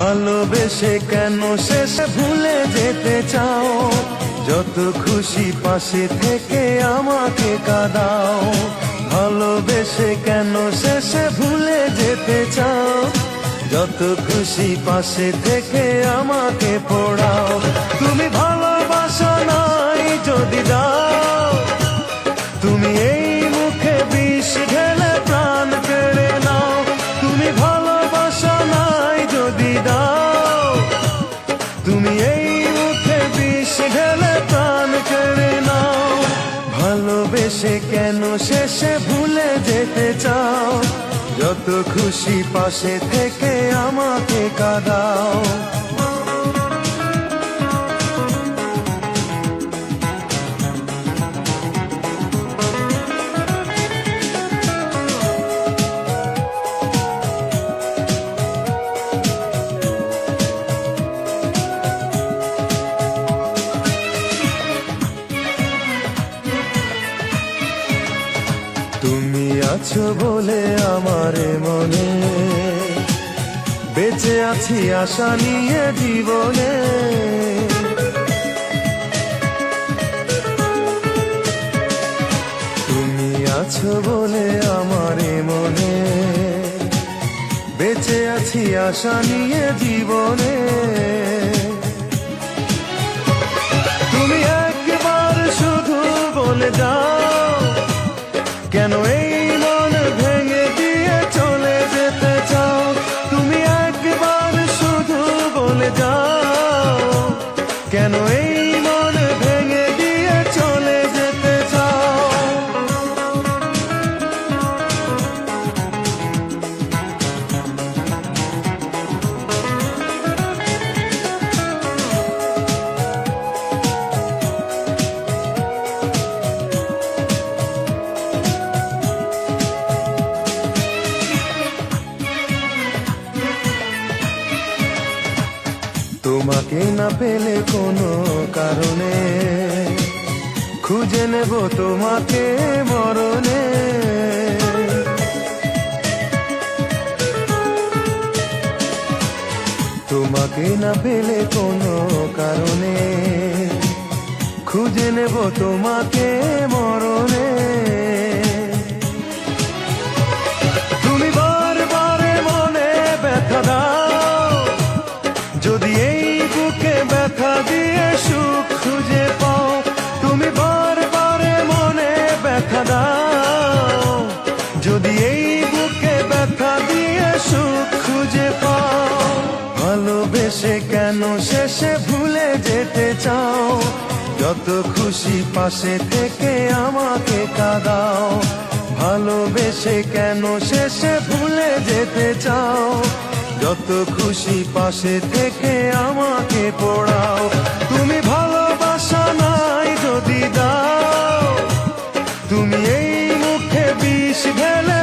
ভালোবেসে কেন শেষে ভুলে যেতে চাও? যত খুশি পাশে থেকে আমাকে কাঁদাও। ভালোবেসে কেন শেষে ভুলে যেতে চাও? যত খুশি পাশে থেকে আমাকে পোড়াও। তুমি ভালোবাসা নাই যদি দাও, তুমি এই মুখে বিষ ঢেলে প্রাণ কেড়ে নাও। তুমি ভালোবাসা নাই যদি দাও, তুমি এই মুখে বিষ ঢেলে প্রাণ কেড়ে নাও। ভালোবেসে কেন শেষে ভুলে যেতে চাও? যত খুশি পাশে থেকে আমাকে কাঁদাও। তুমি আছো বলে আমার মনে বেঁচে আছি আশা নিয়ে জীবনে। তুমি আছো বলে আমার মনে বেঁচে আছি আশা নিয়ে জীবনে। তুমি একবার শুধু বলে যাও, কেন এই মন ভেঙে দিয়ে চলে যেতে চাও? তুমি একবার শুধু বলে যাও, কেন এই মন ভেঙে দিয়ে চলে যেতে চাও? তোমাকে না পেলে কোনো কারণে খুঁজে নেব তোমাকে মরণে। তোমাকে না পেলে কোনো কারণে খুঁজে নেব তোমাকে মরণে। তুমি বারবারে মনে ব্যথা দাও, যদি এই বুকে ব্যথা দিয়ে সুখ খুঁজে পাও। তুমি বারবারে মনে ব্যথা দাও, যদি এই বুকে ব্যথা দিয়ে সুখ খুঁজে পাও। ভালোবেসে কেন শেষে ভুলে যেতে চাও? যত খুশি পাশে থেকে আমাকে কাঁদাও। ভালোবেসে কেন শেষে ভুলে যেতে চাও? যত খুশি পাশে থেকে আমাকে পোড়াও। তুমি ভালোবাসা নাই যদি দাও, তুমি এই মুখে বিষ ঢেলে